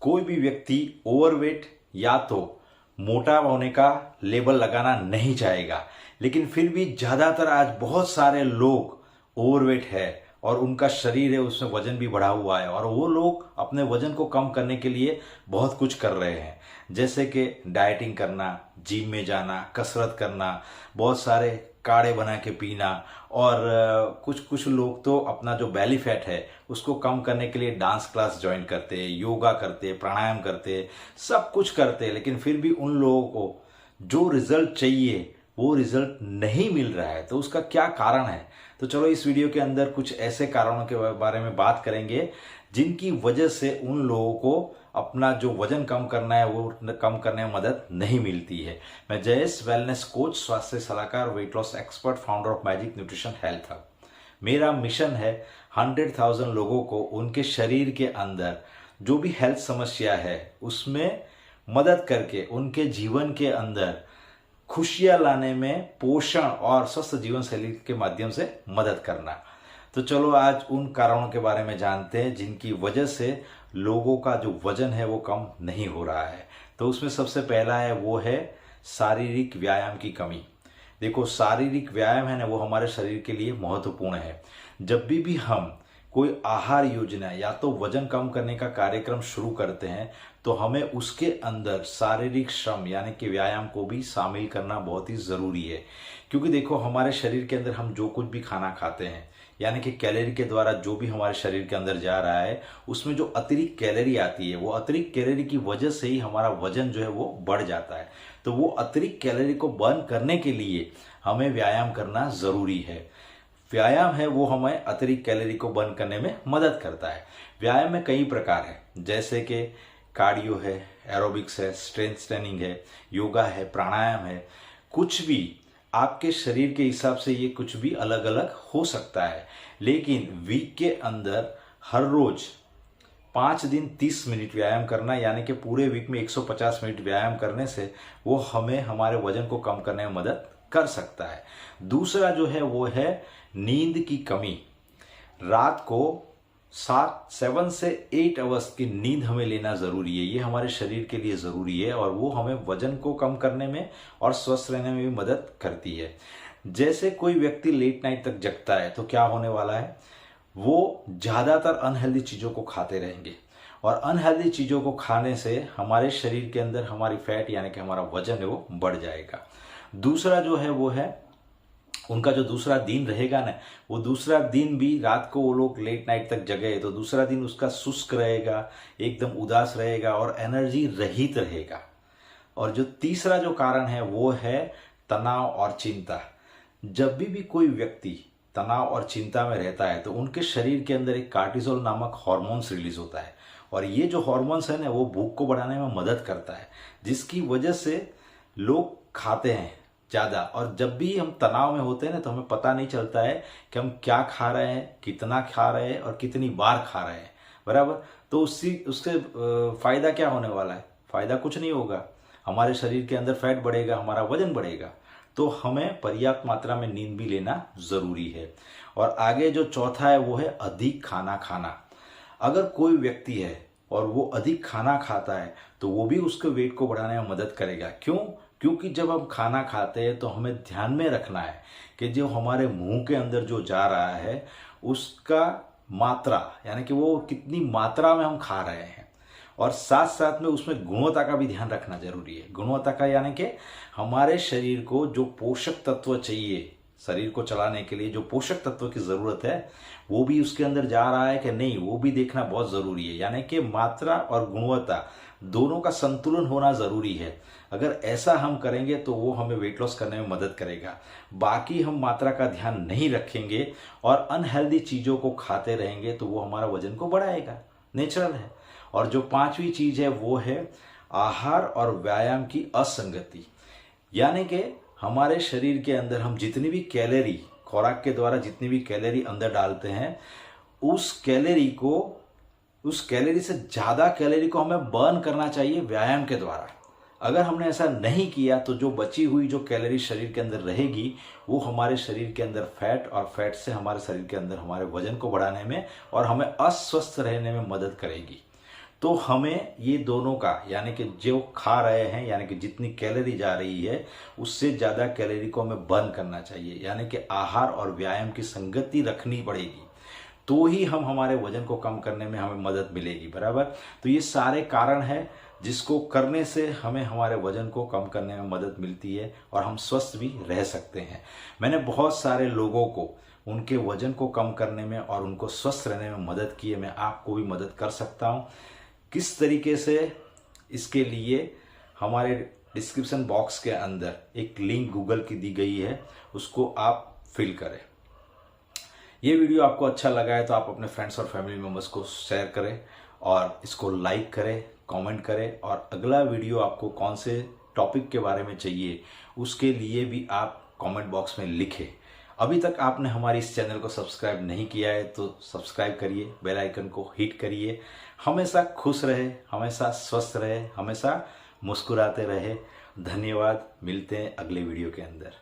कोई भी व्यक्ति ओवरवेट या तो मोटा होने का लेबल लगाना नहीं चाहेगा, लेकिन फिर भी ज्यादातर आज बहुत सारे लोग ओवरवेट है और उनका शरीर है उसमें वजन भी बढ़ा हुआ है और वो लोग अपने वजन को कम करने के लिए बहुत कुछ कर रहे हैं, जैसे कि डाइटिंग करना, जिम में जाना, कसरत करना, बहुत सारे काढ़े बना के पीना और कुछ कुछ लोग तो अपना जो बेली फैट है उसको कम करने के लिए डांस क्लास ज्वाइन करते हैं, योगा करते हैं, प्राणायाम करते हैं, सब कुछ करते हैं, लेकिन फिर भी उन लोगों को जो रिजल्ट चाहिए वो रिजल्ट नहीं मिल रहा है। तो उसका क्या कारण है? तो चलो इस वीडियो के अंदर कुछ ऐसे कारणों के बारे में बात करेंगे जिनकी वजह से उन लोगों को अपना जो वजन कम करना है वो कम करने में मदद नहीं मिलती है। मैं जयेश, वेलनेस कोच, स्वास्थ्य सलाहकार, weight loss expert, founder of magic nutrition health hub. मेरा मिशन है 100,000 लोगों को उनके शरीर के अंदर जो भी हेल्थ समस्या है उसमें मदद करके उनके जीवन के अंदर खुशियां लाने में पोषण और स्वस्थ जीवन शैली के माध्यम से मदद करना। तो चलो आज उन कारणों के बारे में जानते हैं जिनकी वजह से लोगों का जो वजन है वो कम नहीं हो रहा है। तो उसमें सबसे पहला है वो है शारीरिक व्यायाम की कमी। देखो, शारीरिक व्यायाम है ना वो हमारे शरीर के लिए महत्वपूर्ण है। जब भी हम कोई आहार योजना या तो वजन कम करने का कार्यक्रम शुरू करते हैं तो हमें उसके अंदर शारीरिक श्रम यानी कि व्यायाम को भी शामिल करना बहुत ही जरूरी है। क्योंकि देखो, हमारे शरीर के अंदर हम जो कुछ भी खाना खाते हैं यानी कि कैलोरी के द्वारा जो भी हमारे शरीर के अंदर जा रहा है उसमें जो अतिरिक्त कैलोरी आती है वो अतिरिक्त कैलोरी की वजह से ही हमारा वजन जो है वो बढ़ जाता है। तो वो अतिरिक्त कैलोरी को बर्न करने के लिए हमें व्यायाम करना जरूरी है। व्यायाम है वो हमें अतिरिक्त कैलोरी को बर्न करने में मदद करता है। व्यायाम में कई प्रकार है, जैसे कि कार्डियो है, एरोबिक्स है, स्ट्रेंथ ट्रेनिंग है, योगा है, प्राणायाम है। कुछ भी आपके शरीर के हिसाब से ये कुछ भी अलग अलग हो सकता है, लेकिन वीक के अंदर हर रोज 5 दिन 30 मिनट व्यायाम करना यानी कि पूरे वीक में 150 मिनट व्यायाम करने से वो हमें हमारे वजन को कम करने में मदद कर सकता है। दूसरा जो है वो है नींद की कमी। रात को 7 से 8 आवर्स की नींद हमें लेना जरूरी है। ये हमारे शरीर के लिए जरूरी है और वो हमें वजन को कम करने में और स्वस्थ रहने में भी मदद करती है। जैसे कोई व्यक्ति लेट नाइट तक जगता है तो क्या होने वाला है, वो ज्यादातर अनहेल्दी चीजों को खाते रहेंगे और अनहेल्दी चीजों को खाने से हमारे शरीर के अंदर हमारी फैट यानी कि हमारा वजन है वो बढ़ जाएगा। दूसरा जो है वो है उनका जो दूसरा दिन रहेगा ना, वो दूसरा दिन भी रात को वो लोग लेट नाइट तक जगे तो दूसरा दिन उसका शुष्क रहेगा, एकदम उदास रहेगा और एनर्जी रहित रहेगा। और जो तीसरा जो कारण है वो है तनाव और चिंता। जब भी कोई व्यक्ति तनाव और चिंता में रहता है तो उनके शरीर के अंदर एक कार्टिसोल नामक हार्मोन्स रिलीज होता है और ये जो हार्मोन्स है ना वो भूख को बढ़ाने में मदद करता है, जिसकी वजह से लोग खाते हैं ज्यादा। और जब भी हम तनाव में होते हैं ना तो हमें पता नहीं चलता है कि हम क्या खा रहे हैं, कितना खा रहे हैं और कितनी बार खा रहे हैं, बराबर। तो उससे फायदा क्या होने वाला है? फायदा कुछ नहीं होगा, हमारे शरीर के अंदर फैट बढ़ेगा, हमारा वजन बढ़ेगा। तो हमें पर्याप्त मात्रा में नींद भी लेना जरूरी है। और आगे जो चौथा है वो है अधिक खाना खाना। अगर कोई व्यक्ति है और वो अधिक खाना खाता है तो वो भी उसके वेट को बढ़ाने में मदद करेगा। क्यों? क्योंकि जब हम खाना खाते हैं तो हमें ध्यान में रखना है कि जो हमारे मुंह के अंदर जो जा रहा है उसका मात्रा यानी कि वो कितनी मात्रा में हम खा रहे हैं और साथ साथ में उसमें गुणवत्ता का भी ध्यान रखना जरूरी है। गुणवत्ता का यानी कि हमारे शरीर को जो पोषक तत्व चाहिए, शरीर को चलाने के लिए जो पोषक तत्व की जरूरत है वो भी उसके अंदर जा रहा है कि नहीं, वो भी देखना बहुत जरूरी है। यानी कि मात्रा और गुणवत्ता दोनों का संतुलन होना जरूरी है। अगर ऐसा हम करेंगे तो वो हमें वेट लॉस करने में मदद करेगा। बाकी हम मात्रा का ध्यान नहीं रखेंगे और अनहेल्दी चीजों को खाते रहेंगे तो वो हमारा वजन को बढ़ाएगा, नेचुरल है। और जो पांचवी चीज है वो है आहार और व्यायाम की असंगति। यानी कि हमारे शरीर के अंदर हम जितनी भी कैलोरी खुराक के द्वारा जितनी भी कैलोरी अंदर डालते हैं उस कैलोरी से ज्यादा कैलोरी को हमें बर्न करना चाहिए व्यायाम के द्वारा। अगर हमने ऐसा नहीं किया तो जो बची हुई जो कैलोरी शरीर के अंदर रहेगी वो हमारे शरीर के अंदर फैट और फैट से हमारे शरीर के अंदर हमारे वजन को बढ़ाने में और हमें अस्वस्थ रहने में मदद करेगी। तो हमें ये दोनों का यानी कि जो खा रहे हैं यानी कि जितनी कैलोरी जा रही है उससे ज़्यादा कैलोरी को हमें बर्न करना चाहिए, यानी कि आहार और व्यायाम की संगति रखनी पड़ेगी, तो ही हम हमारे वजन को कम करने में हमें मदद मिलेगी। बराबर। तो ये सारे कारण हैं जिसको करने से हमें हमारे वजन को कम करने में मदद मिलती है और हम स्वस्थ भी रह सकते हैं। मैंने बहुत सारे लोगों को उनके वजन को कम करने में और उनको स्वस्थ रहने में मदद की है। मैं आपको भी मदद कर सकता हूँ। किस तरीके से, इसके लिए हमारे डिस्क्रिप्शन बॉक्स के अंदर एक लिंक गूगल की दी गई है, उसको आप फिल करें। ये वीडियो आपको अच्छा लगा है तो आप अपने फ्रेंड्स और फैमिली मेम्बर्स को शेयर करें और इसको लाइक करें, कमेंट करें, और अगला वीडियो आपको कौन से टॉपिक के बारे में चाहिए उसके लिए भी आप कमेंट बॉक्स में लिखें। अभी तक आपने हमारे इस चैनल को सब्सक्राइब नहीं किया है तो सब्सक्राइब करिए, बेल आइकन को हिट करिए। हमेशा खुश रहे, हमेशा स्वस्थ रहे, हमेशा मुस्कुराते रहे। धन्यवाद। मिलते हैं अगले वीडियो के अंदर।